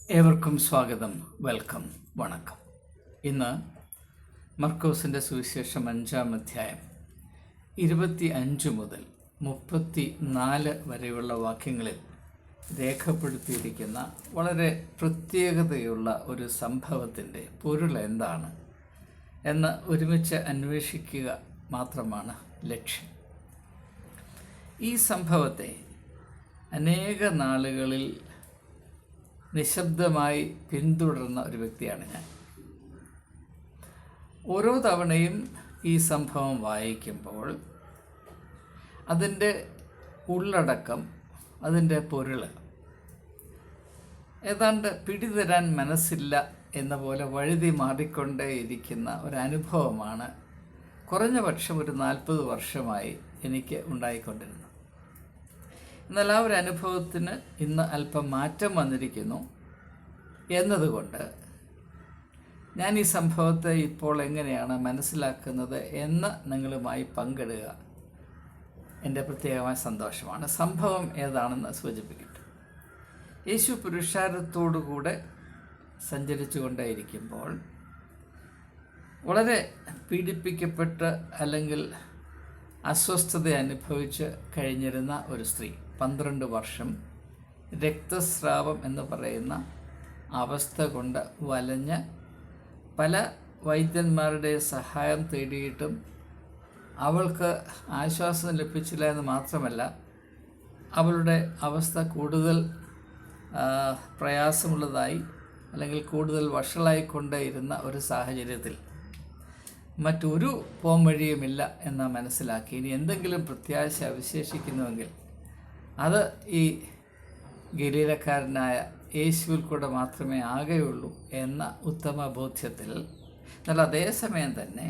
ഏവർക്കും സ്വാഗതം, വെൽക്കം, വണക്കം. ഇന്ന് മർക്കോസിൻ്റെ സുവിശേഷം 5-ാം അധ്യായം 25 മുതൽ 34 വരെയുള്ള വാക്യങ്ങളിൽ രേഖപ്പെടുത്തിയിരിക്കുന്ന വളരെ പ്രത്യേകതയുള്ള ഒരു സംഭവത്തിൻ്റെ പൊരുൾ എന്താണ് എന്ന് ഒരുമിച്ച് അന്വേഷിക്കുക മാത്രമാണ് ലക്ഷ്യം. ഈ സംഭവത്തെ അനേക നാളുകളിൽ നിശബ്ദമായി പിന്തുടർന്ന ഒരു വ്യക്തിയാണ് ഞാൻ. ഓരോ തവണയും ഈ സംഭവം വായിക്കുമ്പോൾ അതിൻ്റെ ഉള്ളടക്കം, അതിൻ്റെ പൊരുൾ ഏതാണ്ട് പിടിതരാൻ മനസ്സില്ല എന്ന പോലെ വഴുതി മാറിക്കൊണ്ടേയിരിക്കുന്ന ഒരനുഭവമാണ് കുറഞ്ഞ പക്ഷം ഒരു 40 വർഷമായി എനിക്ക് ഉണ്ടായിക്കൊണ്ടിരുന്നത്. എന്നാൽ ആ ഒരു അനുഭവത്തിന് ഇന്ന് അല്പം മാറ്റം വന്നിരിക്കുന്നു എന്നതുകൊണ്ട് ഞാൻ ഈ സംഭവത്തെ ഇപ്പോൾ എങ്ങനെയാണ് മനസ്സിലാക്കുന്നത് എന്ന് നിങ്ങളുമായി പങ്കിടുക എൻ്റെ പ്രത്യേകമായ സന്തോഷമാണ്. സംഭവം ഏതാണെന്ന് സൂചിപ്പിക്കട്ടെ. യേശു പുരുഷാരത്തോടുകൂടെ സഞ്ചരിച്ചു കൊണ്ടേയിരിക്കുമ്പോൾ വളരെ പീഡിപ്പിക്കപ്പെട്ട് അല്ലെങ്കിൽ അസ്വസ്ഥത അനുഭവിച്ച് കഴിഞ്ഞിരുന്ന ഒരു സ്ത്രീ 12 വർഷം രക്തസ്രാവം എന്ന് പറയുന്ന അവസ്ഥ കൊണ്ട് വലഞ്ഞ് പല വൈദ്യന്മാരുടെ സഹായം തേടിയിട്ടും അവൾക്ക് ആശ്വാസം ലഭിച്ചില്ല എന്ന് മാത്രമല്ല, അവളുടെ അവസ്ഥ കൂടുതൽ പ്രയാസമുള്ളതായി അല്ലെങ്കിൽ കൂടുതൽ വഷളായിക്കൊണ്ടേയിരുന്ന ഒരു സാഹചര്യത്തിൽ മറ്റൊരു പോംവഴിയുമില്ല എന്ന് മനസ്സിലാക്കി. ഇനി എന്തെങ്കിലും പ്രത്യാശ അവശേഷിക്കുന്നുവെങ്കിൽ അത് ഈ ഗലീലക്കാരനായ യേശുവിൽ കൂടെ മാത്രമേ ആകെയുള്ളൂ എന്ന ഉത്തമ ബോധ്യത്തിൽ, എന്നാൽ അതേസമയം തന്നെ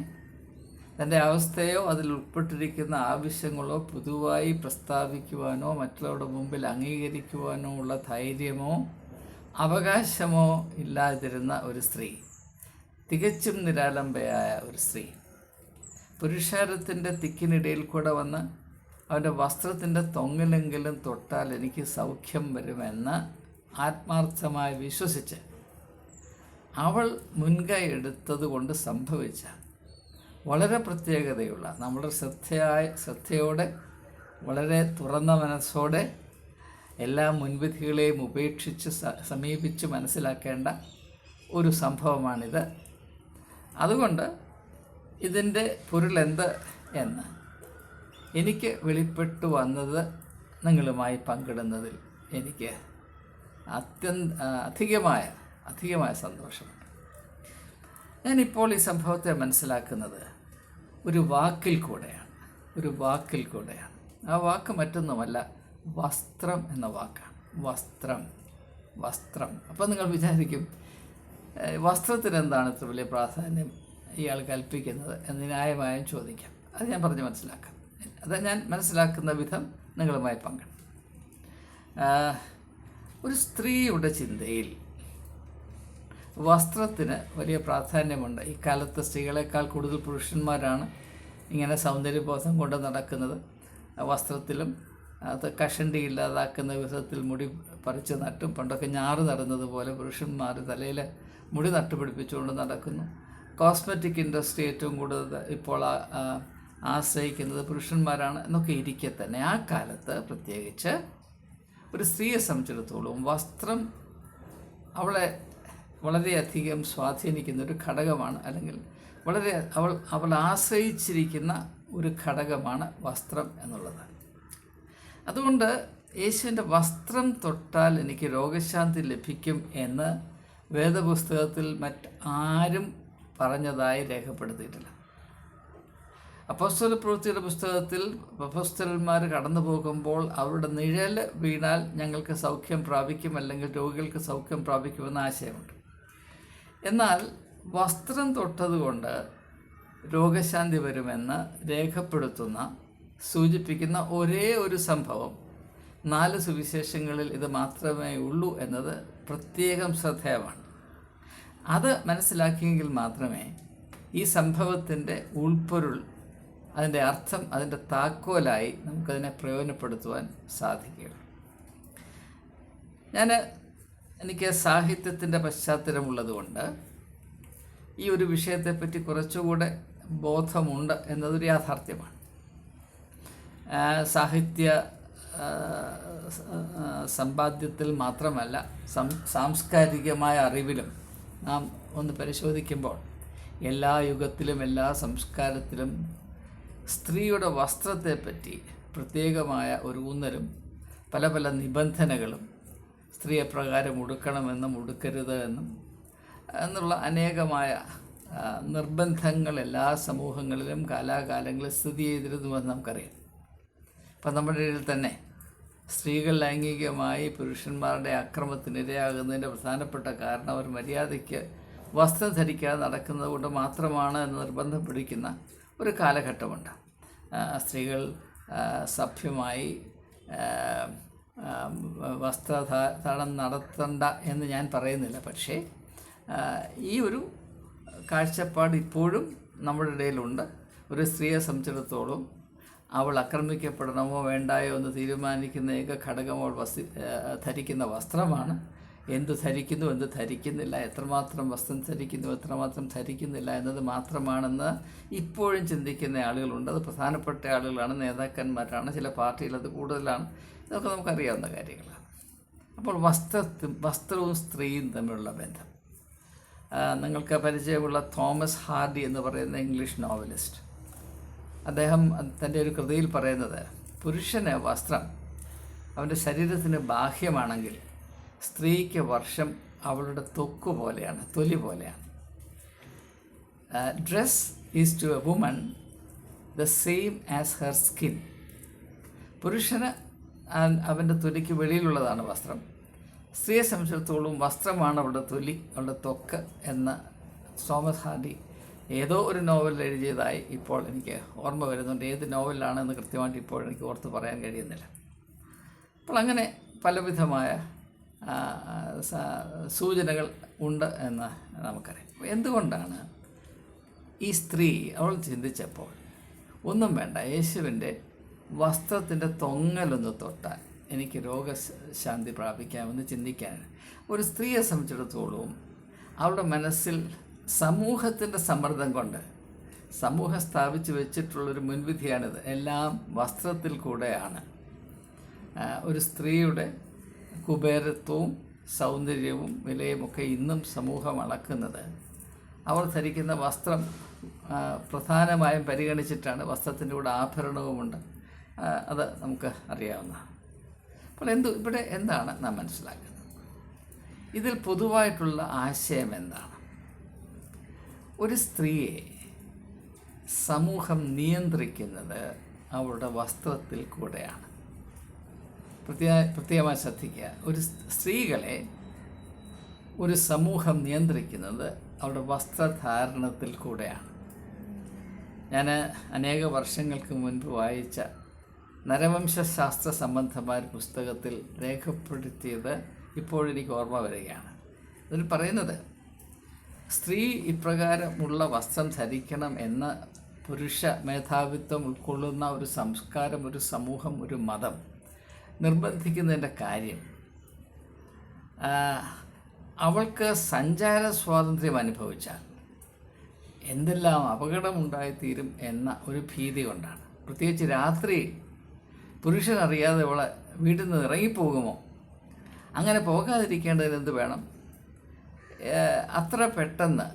തൻ്റെ അവസ്ഥയോ അതിൽ ഉൾപ്പെട്ടിരിക്കുന്ന ആവശ്യങ്ങളോ പൊതുവായി പ്രസ്താവിക്കുവാനോ മറ്റുള്ളവരുടെ മുമ്പിൽ അംഗീകരിക്കുവാനോ ഉള്ള ധൈര്യമോ അവകാശമോ ഇല്ലാതിരുന്ന ഒരു സ്ത്രീ, തികച്ചും നിരാലംബയായ ഒരു സ്ത്രീ, പുരുഷാരത്തിൻ്റെ തിക്കിനിടയിൽ കൂടെ വന്ന് അവൻ്റെ വസ്ത്രത്തിൻ്റെ തൊങ്ങലെങ്കിലും തൊട്ടാൽ എനിക്ക് സൗഖ്യം വരുമെന്ന് ആത്മാർത്ഥമായി വിശ്വസിച്ച് അവൾ മുൻകൈ എടുത്തത് കൊണ്ട് സംഭവിച്ച വളരെ പ്രത്യേകതയുള്ള, നമ്മുടെ ശ്രദ്ധയോടെ വളരെ തുറന്ന മനസ്സോടെ എല്ലാ മുൻവിധികളെയും ഉപേക്ഷിച്ച് സമീപിച്ച് മനസ്സിലാക്കേണ്ട ഒരു സംഭവമാണിത്. അതുകൊണ്ട് ഇതിൻ്റെ പൊരുൾ എന്ത് എന്ന് എനിക്ക് വെളിപ്പെട്ടു വന്നത് നിങ്ങളുമായി പങ്കിടുന്നതിൽ എനിക്ക് അധികമായ സന്തോഷമുണ്ട്. ഞാനിപ്പോൾ ഈ സംഭവത്തെ മനസ്സിലാക്കുന്നത് ഒരു വാക്കിൽ കൂടെയാണ്. ആ വാക്ക് മറ്റൊന്നുമല്ല, വസ്ത്രം എന്ന വാക്കാണ്. വസ്ത്രം. അപ്പോൾ നിങ്ങൾ വിചാരിക്കും, വസ്ത്രത്തിന് എന്താണ് ഇത്ര വലിയ പ്രാധാന്യം ഇയാൾ കൽപ്പിക്കുന്നത് എന്ന് ന്യായമായും ചോദിക്കാം. അത് ഞാൻ പറഞ്ഞ് മനസ്സിലാക്കാം. അത് ഞാൻ മനസ്സിലാക്കുന്ന വിധം നിങ്ങളുമായി പങ്കിടും. ഒരു സ്ത്രീയുടെ ചിന്തയിൽ വസ്ത്രത്തിന് വലിയ പ്രാധാന്യമുണ്ട്. ഈ കാലത്ത് സ്ത്രീകളെക്കാൾ കൂടുതൽ പുരുഷന്മാരാണ് ഇങ്ങനെ സൗന്ദര്യബോധം കൊണ്ട് നടക്കുന്നത്. വസ്ത്രത്തിലും അത് കഷണ്ടി ഇല്ലാതാക്കുന്ന വിധത്തിൽ മുടി പറിച്ച് നട്ടും, പണ്ടൊക്കെ ഞാറ് നടുന്നത് പോലെ പുരുഷന്മാർ തലയിൽ മുടി നട്ടുപിടിപ്പിച്ചുകൊണ്ട് നടക്കുന്നു. കോസ്മെറ്റിക് ഇൻഡസ്ട്രി ഏറ്റവും കൂടുതൽ ഇപ്പോൾ ആശ്രയിക്കുന്നത് പുരുഷന്മാരാണ് എന്നൊക്കെ ഇരിക്കെ തന്നെ ആ കാലത്ത് പ്രത്യേകിച്ച് ഒരു സ്ത്രീയെ സംബന്ധിച്ചിടത്തോളം വസ്ത്രം അവളെ വളരെയധികം സ്വാധീനിക്കുന്ന ഒരു ഘടകമാണ്, അല്ലെങ്കിൽ വളരെ അവൾ ആശ്രയിച്ചിരിക്കുന്ന ഒരു ഘടകമാണ് വസ്ത്രം എന്നുള്ളത്. അതുകൊണ്ട് യേശുവിൻ്റെ വസ്ത്രം തൊട്ടാൽ എനിക്ക് രോഗശാന്തി ലഭിക്കും എന്ന് വേദപുസ്തകത്തിൽ മറ്റാരും പറഞ്ഞതായി രേഖപ്പെടുത്തിയിട്ടില്ല. അപ്പോസ്തല പ്രവൃത്തിയുടെ പുസ്തകത്തിൽ അപ്പോസ്തലന്മാർ കടന്നു പോകുമ്പോൾ അവരുടെ നിഴൽ വീണാൽ ഞങ്ങൾക്ക് സൗഖ്യം പ്രാപിക്കും, അല്ലെങ്കിൽ രോഗികൾക്ക് സൗഖ്യം പ്രാപിക്കുമെന്ന ആശയമുണ്ട്. എന്നാൽ വസ്ത്രം തൊട്ടതുകൊണ്ട് രോഗശാന്തി വരുമെന്ന് സൂചിപ്പിക്കുന്ന ഒരേ ഒരു സംഭവം 4 സുവിശേഷങ്ങളിൽ ഇത് മാത്രമേ ഉള്ളൂ എന്നത് പ്രത്യേകം ശ്രദ്ധേയമാണ്. അത് മനസ്സിലാക്കിയെങ്കിൽ മാത്രമേ ഈ സംഭവത്തിൻ്റെ ഉൾപ്പൊരുൾ, അതിൻ്റെ അർത്ഥം, അതിൻ്റെ താക്കോലായി നമുക്കതിനെ പ്രയോജനപ്പെടുത്തുവാൻ സാധിക്കുകയുള്ളൂ. ഞാൻ എനിക്ക് സാഹിത്യത്തിൻ്റെ പശ്ചാത്തലമുള്ളതുകൊണ്ട് ഈ ഒരു വിഷയത്തെപ്പറ്റി കുറച്ചുകൂടെ ബോധമുണ്ട് എന്നതൊരു യാഥാർത്ഥ്യമാണ്. സാഹിത്യ സമ്പാദ്യത്തിൽ മാത്രമല്ല, സാംസ്കാരികമായ അറിവിലും നാം ഒന്ന് പരിശോധിക്കുമ്പോൾ എല്ലാ യുഗത്തിലും എല്ലാ സംസ്കാരത്തിലും സ്ത്രീയുടെ വസ്ത്രത്തെപ്പറ്റി പ്രത്യേകമായ ഒരു ഊന്നലും പല പല നിബന്ധനകളും, സ്ത്രീ എപ്രകാരം ഉടുക്കണമെന്നും ഉടുക്കരുത് എന്നുള്ള അനേകമായ നിർബന്ധങ്ങൾ എല്ലാ സമൂഹങ്ങളിലും കാലാകാലങ്ങളിൽ സ്ഥിതി ചെയ്തിരുന്നുവെന്ന് നമുക്കറിയാം. അപ്പം നമ്മുടെ ഇടയിൽ തന്നെ സ്ത്രീകൾ ലൈംഗികമായി പുരുഷന്മാരുടെ അക്രമത്തിനിരയാകുന്നതിൻ്റെ പ്രധാനപ്പെട്ട കാരണം അവർ മര്യാദയ്ക്ക് വസ്ത്രം ധരിക്കാതെ നടക്കുന്നത് കൊണ്ട് മാത്രമാണ് എന്ന് നിർബന്ധം പിടിക്കുന്ന ഒരു കാലഘട്ടമുണ്ട്. സ്ത്രീകൾ സഭ്യമായി വസ്ത്രധാരണം നടത്തണ്ട എന്ന് ഞാൻ പറയുന്നില്ല. പക്ഷേ ഈ ഒരു കാഴ്ചപ്പാട് ഇപ്പോഴും നമ്മുടെ ഇടയിലുണ്ട്. ഒരു സ്ത്രീയെ സംബന്ധിച്ചിടത്തോളം അവൾ ആക്രമിക്കപ്പെടണമോ വേണ്ടായോ എന്ന് തീരുമാനിക്കുന്ന ഏക ഘടകം അവൾ ധരിക്കുന്ന വസ്ത്രമാണ്. എന്ത് ധരിക്കുന്നു, എന്ത് ധരിക്കുന്നില്ല, എത്രമാത്രം വസ്ത്രം ധരിക്കുന്നു, എത്രമാത്രം ധരിക്കുന്നില്ല എന്നത് മാത്രമാണെന്ന് ഇപ്പോഴും ചിന്തിക്കുന്ന ആളുകളുണ്ട്. അത് പ്രധാനപ്പെട്ട ആളുകളാണ്, നേതാക്കന്മാരാണ്, ചില പാർട്ടിയിൽ അത് കൂടുതലാണ്. ഇതൊക്കെ നമുക്കറിയാവുന്ന കാര്യങ്ങളാണ്. അപ്പോൾ വസ്ത്രവും സ്ത്രീയും തമ്മിലുള്ള ബന്ധം, നിങ്ങൾക്ക് പരിചയമുള്ള തോമസ് ഹാർഡി എന്ന് പറയുന്ന ഇംഗ്ലീഷ് നോവലിസ്റ്റ്, അദ്ദേഹം തൻ്റെ ഒരു കൃതിയിൽ പറയുന്നത്, പുരുഷന് വസ്ത്രം അവൻ്റെ ശരീരത്തിന് ബാഹ്യമാണെങ്കിൽ സ്ത്രീക്ക് വർഷം അവളുടെ ത്വക്ക് പോലെയാണ്, തൊലി പോലെയാണ്. Dress is to a woman the same as her skin. പുരുഷന് അവൻ്റെ തൊലിക്ക് വെളിയിലുള്ളതാണ് വസ്ത്രം. സ്ത്രീയെ സംബന്ധിച്ചിടത്തോളം വസ്ത്രമാണ് അവളുടെ തൊലി, അവളുടെ ത്വക്ക് എന്ന് തോമസ് ഹാർഡി ഏതോ ഒരു നോവലിൽ എഴുതിയതായി ഇപ്പോൾ എനിക്ക് ഓർമ്മ വരുന്നുണ്ട്. ഏത് നോവലിലാണെന്ന് കൃത്യമായിട്ട് ഇപ്പോൾ എനിക്ക് ഓർത്ത് പറയാൻ കഴിയുന്നില്ല. അപ്പോൾ അങ്ങനെ പലവിധമായ സൂചനകൾ ഉണ്ട് എന്ന് നമുക്കറിയാം. എന്തുകൊണ്ടാണ് ഈ സ്ത്രീ അവൾ ചിന്തിച്ചപ്പോൾ ഒന്നും വേണ്ട, യേശുവിൻ്റെ വസ്ത്രത്തിൻ്റെ തൊങ്ങലൊന്ന് തൊട്ടാൽ എനിക്ക് രോഗശാന്തി പ്രാപിക്കാമെന്ന് ചിന്തിക്കാൻ ഒരു സ്ത്രീയെ സംബന്ധിച്ചിടത്തോളം അവളുടെ മനസ്സിൽ സമൂഹത്തിൻ്റെ സമ്മർദ്ദം കൊണ്ട് സമൂഹം സ്ഥാപിച്ച് വെച്ചിട്ടുള്ളൊരു മുൻവിധിയാണിത്. എല്ലാം വസ്ത്രത്തിൽ കൂടെയാണ്. ഒരു സ്ത്രീയുടെ കുബേരത്വവും സൗന്ദര്യവും വിലയുമൊക്കെ ഇന്നും സമൂഹം അളക്കുന്നത് അവർ ധരിക്കുന്ന വസ്ത്രം പ്രധാനമായും പരിഗണിച്ചിട്ടാണ്. വസ്ത്രത്തിൻ്റെ കൂടെ ആഭരണവുമുണ്ട്, അത് നമുക്ക് അറിയാവുന്നതാണ്. അപ്പോൾ ഇവിടെ എന്താണ് നാം മനസ്സിലാക്കുന്നത്? ഇതിൽ പൊതുവായിട്ടുള്ള ആശയം എന്താണ്? ഒരു സ്ത്രീയെ സമൂഹം നിയന്ത്രിക്കുന്നത് അവളുടെ വസ്ത്രത്തിൽ കൂടെയാണ്. പ്രത്യേകമായി ശ്രദ്ധിക്കുക, ഒരു സ്ത്രീകളെ ഒരു സമൂഹം നിയന്ത്രിക്കുന്നത് അവളുടെ വസ്ത്രധാരണത്തിൽ കൂടെയാണ്. ഞാൻ അനേക വർഷങ്ങൾക്ക് മുൻപ് വായിച്ച നരവംശാസ്ത്ര സംബന്ധമായ പുസ്തകത്തിൽ രേഖപ്പെടുത്തിയത് ഇപ്പോഴെനിക്ക് ഓർമ്മ വരികയാണ്. അതിൽ പറയുന്നത്, സ്ത്രീ ഇപ്രകാരമുള്ള വസ്ത്രം ധരിക്കണം എന്ന പുരുഷ മേധാവിത്വം ഉൾക്കൊള്ളുന്ന ഒരു സംസ്കാരം, ഒരു സമൂഹം, ഒരു മതം നിർബന്ധിക്കുന്നതിൻ്റെ കാര്യം അവൾക്ക് സഞ്ചാര സ്വാതന്ത്ര്യം അനുഭവിച്ചാൽ എന്തെല്ലാം അപകടമുണ്ടായിത്തീരും എന്ന ഒരു ഭീതി കൊണ്ടാണ്. പ്രത്യേകിച്ച് രാത്രി പുരുഷനറിയാതെ അവളെ വീട്ടിൽ നിന്ന് ഇറങ്ങിപ്പോകുമോ? അങ്ങനെ പോകാതിരിക്കേണ്ടതിന് എന്ത് വേണം? അത്ര പെട്ടെന്ന്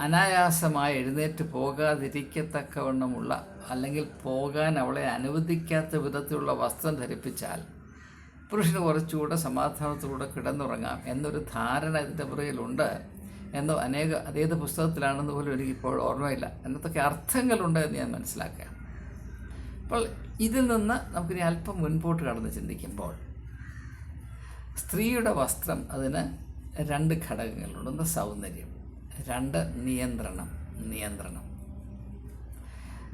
അനായാസമായി എഴുന്നേറ്റ് പോകാതിരിക്കത്തക്കവണ്ണമുള്ള, അല്ലെങ്കിൽ പോകാൻ അവളെ അനുവദിക്കാത്ത വിധത്തിലുള്ള വസ്ത്രം ധരിപ്പിച്ചാൽ പുരുഷന് കുറച്ചുകൂടെ സമാധാനത്തോടെ കിടന്നുറങ്ങാം എന്നൊരു ധാരണ ഇതിൻ്റെ പുറകിലുണ്ട് എന്നോ അതേത് പുസ്തകത്തിലാണെന്ന് പോലും എനിക്കിപ്പോൾ ഓർമ്മയില്ല. എന്നതൊക്കെ അർത്ഥങ്ങളുണ്ട് എന്ന് ഞാൻ മനസ്സിലാക്കുക. അപ്പോൾ ഇതിൽ നിന്ന് നമുക്കിനി അല്പം മുൻപോട്ട് കടന്ന് ചിന്തിക്കുമ്പോൾ സ്ത്രീയുടെ വസ്ത്രം, അതിന് രണ്ട് ഘടകങ്ങളുണ്ട്. ഒന്ന് സൗന്ദര്യം, രണ്ട് നിയന്ത്രണം.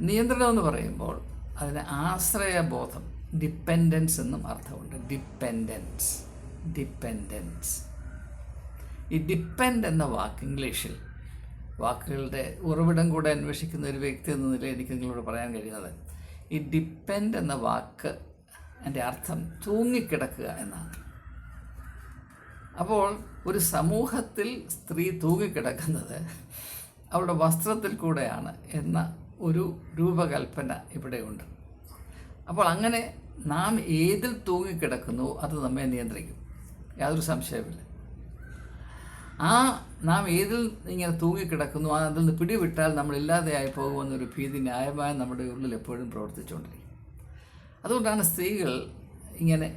നിയന്ത്രണം എന്ന് പറയുമ്പോൾ അതിന് ആശ്രയബോധം, ഡിപ്പെൻഡൻസ് എന്നും അർത്ഥമുണ്ട്. ഡിപ്പെൻഡൻസ്. ഈ ഡിപ്പെൻഡ് എന്ന വാക്ക് ഇംഗ്ലീഷിൽ, വാക്കുകളുടെ ഉറവിടം കൂടെ അന്വേഷിക്കുന്ന ഒരു വ്യക്തി എന്ന നിലയിൽ എനിക്ക് നിങ്ങളോട് പറയാൻ കഴിയുന്നത്, ഈ ഡിപ്പെൻഡ് എന്ന വാക്ക് എൻ്റെ അർത്ഥം തൂങ്ങിക്കിടക്കുക എന്നാണ്. അപ്പോൾ ഒരു സമൂഹത്തിൽ സ്ത്രീ തൂങ്ങിക്കിടക്കുന്നത് അവളുടെ വസ്ത്രത്തിൽ കൂടെയാണ് എന്ന ഒരു രൂപകൽപ്പന ഇവിടെയുണ്ട്. അപ്പോൾ അങ്ങനെ നാം ഏതിൽ തൂങ്ങിക്കിടക്കുന്നു അത് നമ്മെ നിയന്ത്രിക്കും, യാതൊരു സംശയമില്ല. നാം ഏതിൽ ഇങ്ങനെ തൂങ്ങിക്കിടക്കുന്നു അതിൽ നിന്ന് പിടിവിട്ടാൽ നമ്മൾ ഇല്ലാതെയായി പോകുമെന്നൊരു ഭീതി ന്യായമായി നമ്മുടെ ഉള്ളിൽ എപ്പോഴും പ്രവർത്തിച്ചുകൊണ്ടിരിക്കും. അതുകൊണ്ടാണ് സ്ത്രീകൾ ഇങ്ങനെ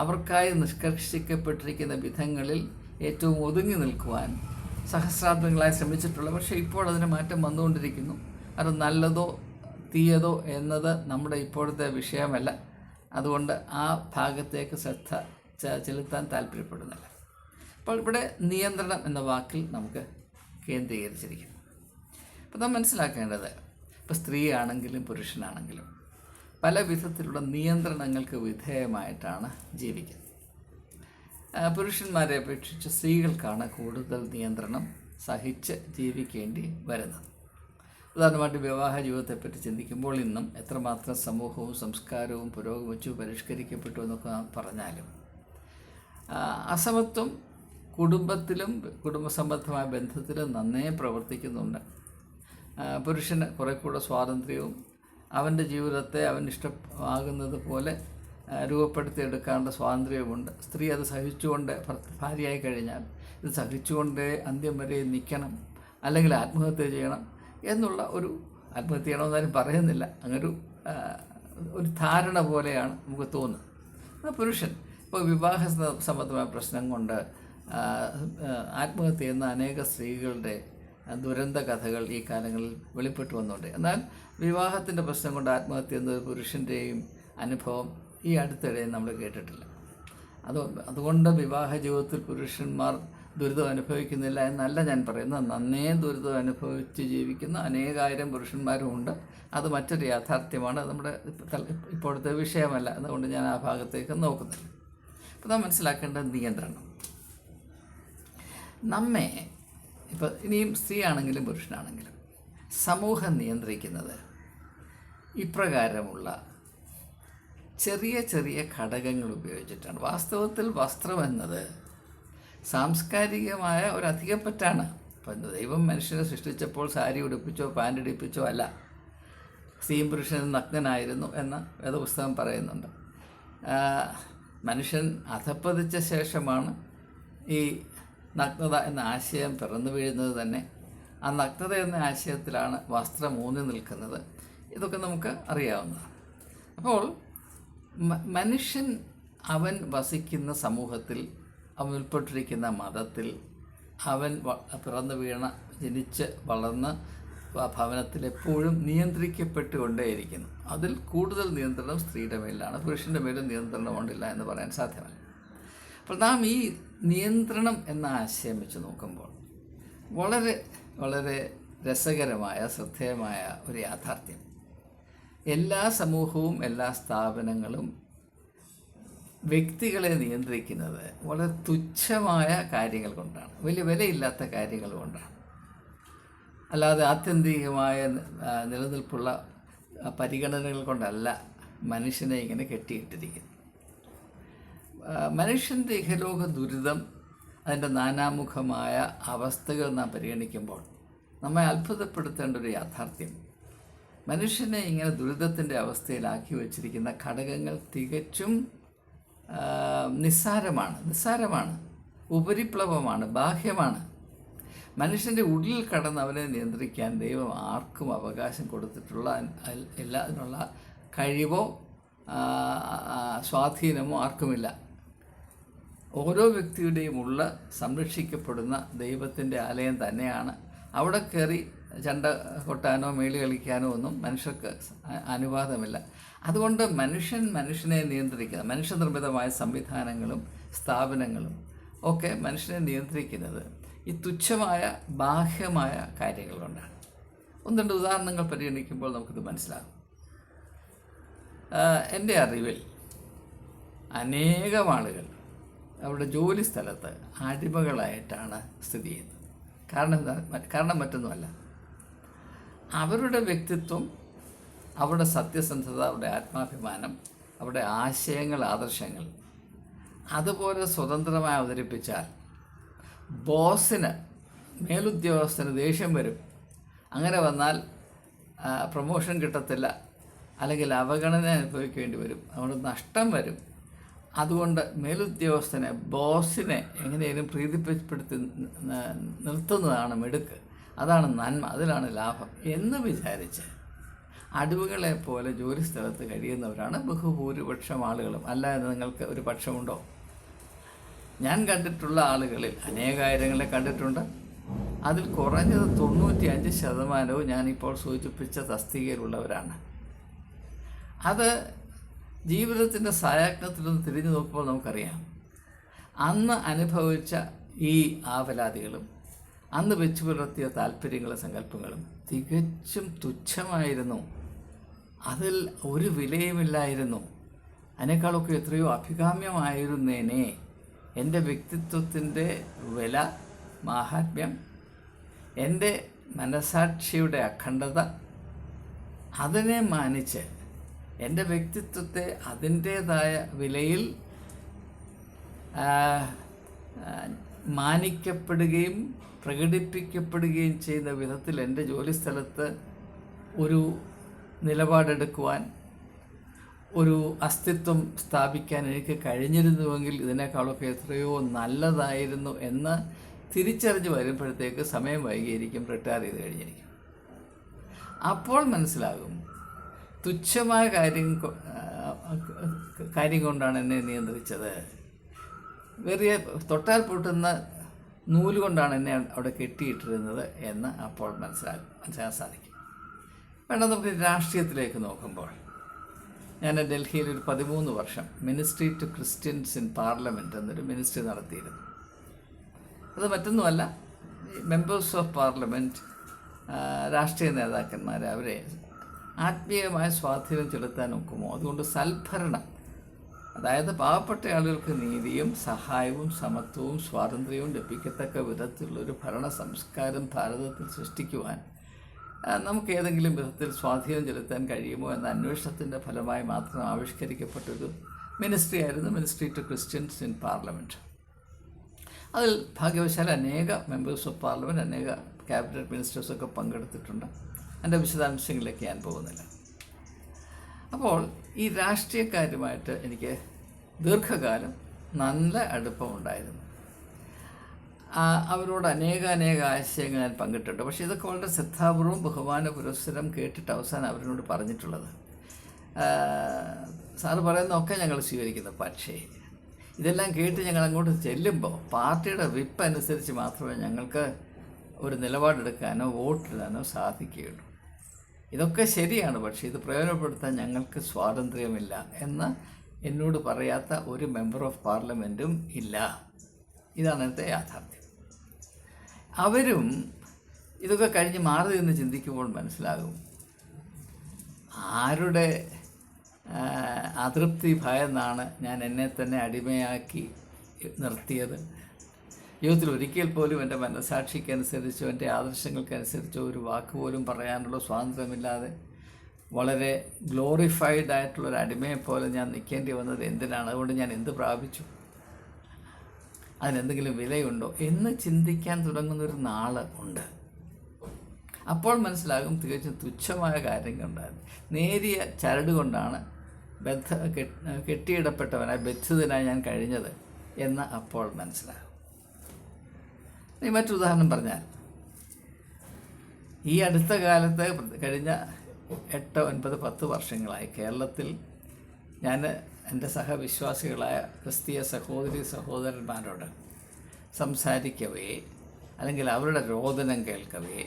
അവർക്കായി നിഷ്കർഷിക്കപ്പെട്ടിരിക്കുന്ന വിധങ്ങളിൽ ഏറ്റവും ഒതുങ്ങി നിൽക്കുവാൻ സഹസ്രാബ്ദങ്ങളായി ശ്രമിച്ചിട്ടുള്ളത്. പക്ഷേ ഇപ്പോൾ അതിന് മാറ്റം വന്നുകൊണ്ടിരിക്കുന്നു. അത് നല്ലതോ തീയതോ എന്നത് നമ്മുടെ ഇപ്പോഴത്തെ വിഷയമല്ല. അതുകൊണ്ട് ആ ഭാഗത്തേക്ക് ശ്രദ്ധ ചെലുത്താൻ താല്പര്യപ്പെടുന്നില്ല. അപ്പോൾ ഇവിടെ നിയന്ത്രണം എന്ന വാക്കിൽ നമുക്ക് കേന്ദ്രീകരിച്ചിരിക്കുന്നു. അപ്പോൾ നാം മനസ്സിലാക്കേണ്ടത്, ഇപ്പോൾ സ്ത്രീയാണെങ്കിലും പുരുഷനാണെങ്കിലും പല വിധത്തിലുള്ള നിയന്ത്രണങ്ങൾക്ക് വിധേയമായിട്ടാണ് ജീവിക്കുന്നത്. പുരുഷന്മാരെ അപേക്ഷിച്ച് സ്ത്രീകൾക്കാണ് കൂടുതൽ നിയന്ത്രണം സഹിച്ച് ജീവിക്കേണ്ടി വരുന്നത്. ഉദാഹരണമായിട്ട് വിവാഹ ജീവിതത്തെപ്പറ്റി ചിന്തിക്കുമ്പോൾ ഇന്നും എത്രമാത്രം സമൂഹവും സംസ്കാരവും പുരോഗമിച്ചു പരിഷ്കരിക്കപ്പെട്ടു എന്നൊക്കെ പറഞ്ഞാലും അസമത്വം കുടുംബത്തിലും കുടുംബസംബന്ധമായ ബന്ധത്തിലും നന്നേ പ്രവർത്തിക്കുന്നുണ്ട്. പുരുഷന് കുറെ കൂടെ സ്വാതന്ത്ര്യവും അവൻ്റെ ജീവിതത്തെ അവൻ ഇഷ്ടമാകുന്നത് പോലെ രൂപപ്പെടുത്തിയെടുക്കാനുള്ള സ്വാതന്ത്ര്യവുമുണ്ട്. സ്ത്രീ അത് സഹിച്ചുകൊണ്ട് ഭാര്യയായി കഴിഞ്ഞാൽ ഇത് സഹിച്ചുകൊണ്ട് അന്ത്യം വരെ നിൽക്കണം, അല്ലെങ്കിൽ ആത്മഹത്യ ചെയ്യണം എന്നുള്ള ഒരു, ആത്മഹത്യ ചെയ്യണമെന്നാലും പറയുന്നില്ല, അങ്ങനൊരു ഒരു ധാരണ പോലെയാണ് നമുക്ക് തോന്നുന്നത്. പുരുഷൻ ഇപ്പോൾ വിവാഹ സംബന്ധമായ പ്രശ്നം കൊണ്ട് ആത്മഹത്യ ചെയ്യുന്ന അനേക സ്ത്രീകളുടെ ദുരന്ത കഥകൾ ഈ കാലങ്ങളിൽ വെളിപ്പെട്ടു വന്നുകൊണ്ട്, എന്നാൽ വിവാഹത്തിൻ്റെ പ്രശ്നം കൊണ്ട് ആത്മഹത്യ എന്ന പുരുഷൻ്റെയും അനുഭവം ഈ അടുത്തിടെ നമ്മൾ കേട്ടിട്ടില്ല. അതുകൊണ്ട് വിവാഹ ജീവിതത്തിൽ പുരുഷന്മാർ ദുരിതം അനുഭവിക്കുന്നില്ല എന്നല്ല ഞാൻ പറയുന്നത്. നന്നേ ദുരിതം അനുഭവിച്ച് ജീവിക്കുന്ന അനേകായിരം പുരുഷന്മാരുമുണ്ട്. അത് മറ്റൊരു യാഥാർത്ഥ്യമാണ്, നമ്മുടെ ഇപ്പോഴത്തെ വിഷയമല്ല. അതുകൊണ്ട് ഞാൻ ആ ഭാഗത്തേക്ക് നോക്കുന്നില്ല. അപ്പോൾ നാം മനസ്സിലാക്കേണ്ട നിയന്ത്രണം നമ്മെ, ഇപ്പോൾ ഇനിയും സ്ത്രീ ആണെങ്കിലും പുരുഷനാണെങ്കിലും സമൂഹം നിയന്ത്രിക്കുന്നത് ഇപ്രകാരമുള്ള ചെറിയ ചെറിയ ഘടകങ്ങൾ ഉപയോഗിച്ചിട്ടാണ്. വാസ്തവത്തിൽ വസ്ത്രം എന്നത് സാംസ്കാരികമായ ഒരു അധികപ്പറ്റാണ്. ഇപ്പം ദൈവം മനുഷ്യനെ സൃഷ്ടിച്ചപ്പോൾ സാരി ഉടുപ്പിച്ചോ പാൻ്റ് ഇടിപ്പിച്ചോ അല്ല. സ്ത്രീയും പുരുഷനും നഗ്നനായിരുന്നു എന്ന് വേദപുസ്തകം പറയുന്നുണ്ട്. മനുഷ്യൻ അധപ്പതിച്ച ശേഷമാണ് ഈ നഗ്നത എന്ന ആശയം പിറന്നു വീഴുന്നത് തന്നെ. ആ നഗ്നത എന്ന ആശയത്തിലാണ് വസ്ത്രം ഊന്നി നിൽക്കുന്നത്. ഇതൊക്കെ നമുക്ക് അറിയാവുന്നതാണ്. അപ്പോൾ മനുഷ്യൻ അവൻ വസിക്കുന്ന സമൂഹത്തിൽ, അവൻ ഉൾപ്പെട്ടിരിക്കുന്ന മതത്തിൽ, അവൻ പിറന്നു വീണ ജനിച്ച് വളർന്ന് ഭവനത്തിൽ എപ്പോഴും നിയന്ത്രിക്കപ്പെട്ടുകൊണ്ടേയിരിക്കുന്നു. അതിൽ കൂടുതൽ നിയന്ത്രണം സ്ത്രീയുടെ മേലിലാണ്, പുരുഷൻ്റെ മേലും നിയന്ത്രണം കൊണ്ടില്ല എന്ന് പറയാൻ സാധ്യമല്ല. അപ്പോൾ നാം ഈ നിയന്ത്രണം എന്ന ആശയം വെച്ച് നോക്കുമ്പോൾ വളരെ വളരെ രസകരമായ ശ്രദ്ധേയമായ ഒരു യാഥാർത്ഥ്യം, എല്ലാ സമൂഹവും എല്ലാ സ്ഥാപനങ്ങളും വ്യക്തികളെ നിയന്ത്രിക്കുന്നത് വളരെ തുച്ഛമായ കാര്യങ്ങൾ കൊണ്ടാണ്, വലിയ വിലയില്ലാത്ത കാര്യങ്ങൾ കൊണ്ടാണ്. അല്ലാതെ ആത്യന്തികമായ നിലനിൽപ്പുള്ള പരിഗണനകൾ കൊണ്ടല്ല മനുഷ്യനെ ഇങ്ങനെ കെട്ടിയിട്ടിരിക്കുന്നത്. മനുഷ്യൻ്റെ ഇഹലോക ദുരിതം, അതിൻ്റെ നാനാമുഖമായ അവസ്ഥകൾ നാം പരിഗണിക്കുമ്പോൾ നമ്മെ അത്ഭുതപ്പെടുത്തേണ്ട ഒരു യാഥാർത്ഥ്യം, മനുഷ്യനെ ഇങ്ങനെ ദുരിതത്തിൻ്റെ അവസ്ഥയിലാക്കി വച്ചിരിക്കുന്ന ഘടകങ്ങൾ തികച്ചും നിസ്സാരമാണ്, ഉപരിപ്ലവമാണ്, ബാഹ്യമാണ്. മനുഷ്യൻ്റെ ഉള്ളിൽ കടന്ന് അവനെ നിയന്ത്രിക്കാൻ ദൈവം ആർക്കും അവകാശം കൊടുത്തിട്ടുള്ള അതിനുള്ള കഴിവോ സ്വാധീനമോ ആർക്കുമില്ല. ഓരോ വ്യക്തിയുടെയും ഉള്ള സംരക്ഷിക്കപ്പെടുന്ന ദൈവത്തിൻ്റെ ആലയം തന്നെയാണ്. അവിടെ കയറി ചണ്ട കൊട്ടാനോ മേളി കളിക്കാനോ ഒന്നും മനുഷ്യർക്ക് അനുവാദമില്ല. അതുകൊണ്ട് മനുഷ്യനെ നിയന്ത്രിക്കുന്ന മനുഷ്യനിർമ്മിതമായ സംവിധാനങ്ങളും സ്ഥാപനങ്ങളും ഒക്കെ മനുഷ്യനെ നിയന്ത്രിക്കുന്നത് ഈ തുച്ഛമായ ബാഹ്യമായ കാര്യങ്ങൾ കൊണ്ടാണ്. ഒന്ന് രണ്ട് ഉദാഹരണങ്ങൾ പരിഗണിക്കുമ്പോൾ നമുക്കിത് മനസ്സിലാകും. എൻ്റെ അറിവിൽ അനേകം ആളുകൾ അവരുടെ ജോലി സ്ഥലത്ത് അടിമകളായിട്ടാണ് സ്ഥിതി ചെയ്യുന്നത്. കാരണം മറ്റൊന്നുമല്ല, അവരുടെ വ്യക്തിത്വം, അവരുടെ സത്യസന്ധത, അവരുടെ ആത്മാഭിമാനം, അവരുടെ ആശയങ്ങൾ, ആദർശങ്ങൾ അതുപോലെ സ്വതന്ത്രമായി അവതരിപ്പിച്ചാൽ ബോസിന്, മേലുദ്യോഗസ്ഥന് ദേഷ്യം വരും. അങ്ങനെ വന്നാൽ പ്രൊമോഷൻ കിട്ടത്തില്ല, അല്ലെങ്കിൽ അവഗണന അനുഭവിക്കേണ്ടി വരും, അതുകൊണ്ട് നഷ്ടം വരും. അതുകൊണ്ട് മേലുദ്യോഗസ്ഥനെ, ബോസിനെ എങ്ങനെയും പ്രീതിപ്പെടുത്തി നിർത്തുന്നതാണ് മിടുക്ക്, അതാണ് നന്മ, അതിലാണ് ലാഭം എന്ന് വിചാരിച്ച് അടിവുകളെ പോലെ ജോലി സ്ഥലത്ത് കഴിയുന്നവരാണ് ബഹുഭൂരിപക്ഷം ആളുകളും. അല്ലാതെ നിങ്ങൾക്ക് ഒരു പക്ഷമുണ്ടോ? ഞാൻ കണ്ടിട്ടുള്ള ആളുകളിൽ അനേകായിരങ്ങളെ കണ്ടിട്ടുണ്ട്. അതിൽ കുറഞ്ഞത് 95% ഞാനിപ്പോൾ സൂചിപ്പിച്ച തസ്തികയിലുള്ളവരാണ്. അത് ജീവിതത്തിൻ്റെ സായാഹ്നത്തിൽ നിന്ന് തിരിഞ്ഞു നോക്കുമ്പോൾ നമുക്കറിയാം, അന്ന് അനുഭവിച്ച ഈ ആവലാതികളും അന്ന് വെച്ചു പുലർത്തിയ താല്പര്യങ്ങളും സങ്കല്പങ്ങളും തികച്ചും തുച്ഛമായിരുന്നു. അതിൽ ഒരു വിലയുമില്ലായിരുന്നു. അതിനേക്കാളൊക്കെ എത്രയോ അഭികാമ്യമായിരുന്നേനെ എൻ്റെ വ്യക്തിത്വത്തിൻ്റെ വില, മാഹാത്മ്യം, എൻ്റെ മനസാക്ഷിയുടെ അഖണ്ഡത. അതിനെ മാനിച്ച് എൻ്റെ വ്യക്തിത്വത്തെ അതിൻ്റേതായ വിലയിൽ മാനിക്കപ്പെടുകയും പ്രകടിപ്പിക്കപ്പെടുകയും ചെയ്യുന്ന വിധത്തിൽ എൻ്റെ ജോലിസ്ഥലത്ത് ഒരു നിലപാടെടുക്കുവാൻ, ഒരു അസ്തിത്വം സ്ഥാപിക്കാൻ എനിക്ക് കഴിഞ്ഞിരുന്നുവെങ്കിൽ ഇതിനേക്കാളൊക്കെ എത്രയോ നല്ലതായിരുന്നു എന്ന് തിരിച്ചറിഞ്ഞ് വരുമ്പോഴത്തേക്ക് സമയം വൈകിയിരിക്കും, റിട്ടയർ ചെയ്ത് കഴിഞ്ഞിരിക്കും. അപ്പോൾ മനസ്സിലാകും, തുച്ഛമായ കാര്യം കൊണ്ടാണ് എന്നെ നിയന്ത്രിച്ചത്, വെറിയ തൊട്ടാൽ പൊട്ടുന്ന നൂല് കൊണ്ടാണ് എന്നെ അവിടെ കെട്ടിയിട്ടിരുന്നത് എന്ന് അപ്പോൾ മനസ്സിലാക്കാൻ സാധിക്കും. വേണ്ട, നമുക്ക് രാഷ്ട്രീയത്തിലേക്ക് നോക്കുമ്പോൾ, ഞാൻ ഡൽഹിയിൽ ഒരു 13 വർഷം ministry to Christians in parliament എന്നൊരു മിനിസ്ട്രി നടത്തിയിരുന്നു. അത് മറ്റൊന്നുമല്ല, മെമ്പേഴ്സ് ഓഫ് പാർലമെൻറ്റ്, രാഷ്ട്രീയ നേതാക്കന്മാരെ അവരെ ആത്മീയമായ സ്വാധീനം ചെലുത്താൻ ഒക്കുമോ? അതുകൊണ്ട് സൽഭരണം, അതായത് പാവപ്പെട്ട ആളുകൾക്ക് നീതിയും സഹായവും സമത്വവും സ്വാതന്ത്ര്യവും ലഭിക്കത്തക്ക വിധത്തിലുള്ളൊരു ഭരണ സംസ്കാരം ഭാരതത്തിൽ സൃഷ്ടിക്കുവാൻ നമുക്ക് ഏതെങ്കിലും വിധത്തിൽ സ്വാധീനം ചെലുത്താൻ കഴിയുമോ എന്ന അന്വേഷണത്തിൻ്റെ ഫലമായി മാത്രം ആവിഷ്കരിക്കപ്പെട്ടൊരു മിനിസ്ട്രി ആയിരുന്നു ministry to Christians in parliament. അതിൽ ഭാഗ്യവശാൽ അനേക മെമ്പേഴ്സ് ഓഫ് പാർലമെൻറ്റ്, അനേക ക്യാബിനറ്റ് മിനിസ്റ്റേഴ്സൊക്കെ പങ്കെടുത്തിട്ടുണ്ട്. എൻ്റെ വിശദാംശങ്ങളിലേക്ക് ഞാൻ പോകുന്നില്ല. അപ്പോൾ ഈ രാഷ്ട്രീയക്കാരുമായിട്ട് എനിക്ക് ദീർഘകാലം നല്ല അടുപ്പമുണ്ടായിരുന്നു. അവരോട് അനേക ആശയങ്ങൾ ഞാൻ പങ്കിട്ടിട്ടുണ്ട്. പക്ഷേ ഇതൊക്കെ വളരെ ശ്രദ്ധാപൂർവം ബഹുമാന പുരസ്സരം കേട്ടിട്ട് അവസാനം അവരോട് പറഞ്ഞിട്ടുള്ളത്, സാറ് പറയുന്നതൊക്കെ ഞങ്ങൾ സ്വീകരിക്കുന്നു, പക്ഷേ ഇതെല്ലാം കേട്ട് ഞങ്ങൾ അങ്ങോട്ട് ചെല്ലുമ്പോൾ പാർട്ടിയുടെ വിപ്പ് അനുസരിച്ച് മാത്രമേ ഞങ്ങൾക്ക് ഒരു നിലപാടെടുക്കാനോ വോട്ടിടാനോ സാധിക്കുകയുള്ളൂ. ഇതൊക്കെ ശരിയാണ്, പക്ഷേ ഇത് പ്രയോജനപ്പെടുത്താൻ ഞങ്ങൾക്ക് സ്വാതന്ത്ര്യമില്ല എന്ന് എന്നോട് പറയാത്ത ഒരു മെമ്പർ ഓഫ് പാർലമെൻറ്റും ഇല്ല. ഇതാണ് എൻ്റെ യാഥാർത്ഥ്യം. അവരും ഇതൊക്കെ കഴിഞ്ഞ് മാറി നിന്ന് ചിന്തിക്കുമ്പോൾ മനസ്സിലാകും, ആരുടെ അതൃപ്തി ഭയന്നാണ് ഞാൻ എന്നെ തന്നെ അടിമയാക്കി നിർത്തിയത്. ജീവിതത്തിൽ ഒരിക്കൽ പോലും എൻ്റെ മനസാക്ഷിക്കനുസരിച്ചോ എൻ്റെ ആദർശങ്ങൾക്കനുസരിച്ചോ ഒരു വാക്ക് പോലും പറയാനുള്ള സ്വാതന്ത്ര്യമില്ലാതെ വളരെ ഗ്ലോറിഫൈഡ് ആയിട്ടുള്ളൊരു അടിമയെപ്പോലെ ഞാൻ നിൽക്കേണ്ടി വന്നത് എന്തിനാണ്? അതുകൊണ്ട് ഞാൻ എന്ത് പ്രാപിച്ചു? അതിനെന്തെങ്കിലും വിലയുണ്ടോ എന്ന് ചിന്തിക്കാൻ തുടങ്ങുന്നൊരു നാൾ ഉണ്ട്. അപ്പോൾ മനസ്സിലാകും തികച്ചും തുച്ഛമായ കാര്യം കൊണ്ടാണ്, നേരിയ ചരട് കൊണ്ടാണ് കെട്ടിയിടപ്പെട്ടവനായി ബദ്ധിതനായി ഞാൻ കഴിഞ്ഞത് എന്ന് അപ്പോൾ മനസ്സിലാകും. ഇനി മറ്റൊരുദാഹരണം പറഞ്ഞാൽ, ഈ അടുത്ത കാലത്ത് കഴിഞ്ഞ 8, 9, 10 വർഷങ്ങളായി കേരളത്തിൽ ഞാൻ എൻ്റെ സഹവിശ്വാസികളായ ക്രിസ്തീയ സഹോദരന്മാരോട് സംസാരിക്കവേ അല്ലെങ്കിൽ അവരുടെ രോദനം കേൾക്കവേ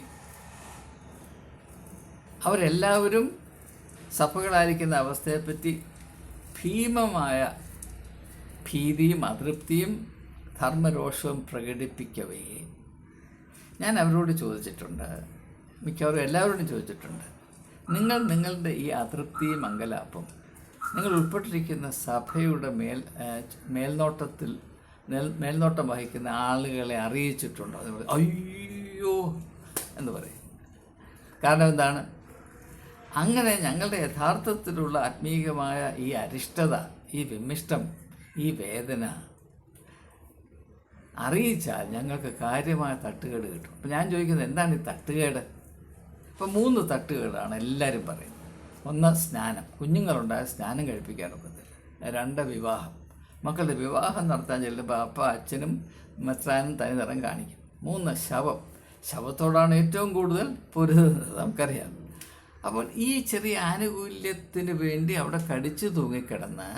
അവരെല്ലാവരും സഭകളായിരിക്കുന്ന അവസ്ഥയെപ്പറ്റി ഭീമമായ ഭീതിയും അതൃപ്തിയും ധർമ്മരോഷവും പ്രകടിപ്പിക്കവേ ഞാൻ അവരോട് ചോദിച്ചിട്ടുണ്ട്, മിക്കവാറും എല്ലാവരോടും ചോദിച്ചിട്ടുണ്ട്, നിങ്ങളുടെ ഈ അതൃപ്തിയും അങ്കലാപ്പും നിങ്ങൾ ഉൾപ്പെട്ടിരിക്കുന്ന സഭയുടെ മേൽനോട്ടം വഹിക്കുന്ന ആളുകളെ അറിയിച്ചിട്ടുണ്ടോ? അയ്യോ എന്ന് പറയും. കാരണം എന്താണ്? അങ്ങനെ ഞങ്ങളുടെ യഥാർത്ഥത്തിലുള്ള ആത്മീയമായ ഈ അരിഷ്ടത, ഈ വിമിഷ്ടം, ഈ വേദന അറിയിച്ചാൽ ഞങ്ങൾക്ക് കാര്യമായ തട്ടുകേട് കിട്ടും. അപ്പം ഞാൻ ചോദിക്കുന്നത്, എന്താണ് ഈ തട്ടുകേട്? ഇപ്പം 3 തട്ടുകേടാണ് എല്ലാവരും പറയുന്നത്. 1, സ്നാനം. കുഞ്ഞുങ്ങളുണ്ടായ സ്നാനം കഴിപ്പിക്കാനൊക്കത്തില്ല. 2, വിവാഹം. മക്കളുടെ വിവാഹം നടത്താൻ ചെല്ലുമ്പോൾ അപ്പ അച്ഛനും മെത്രാനും തനിനിറം കാണിക്കും. 3, ശവം. ശവത്തോടാണ് ഏറ്റവും കൂടുതൽ പൊരുതുന്നത്, നമുക്കറിയാം. അപ്പോൾ ഈ ചെറിയ ആനുകൂല്യത്തിന് വേണ്ടി അവിടെ കടിച്ചു തൂങ്ങിക്കിടന്ന്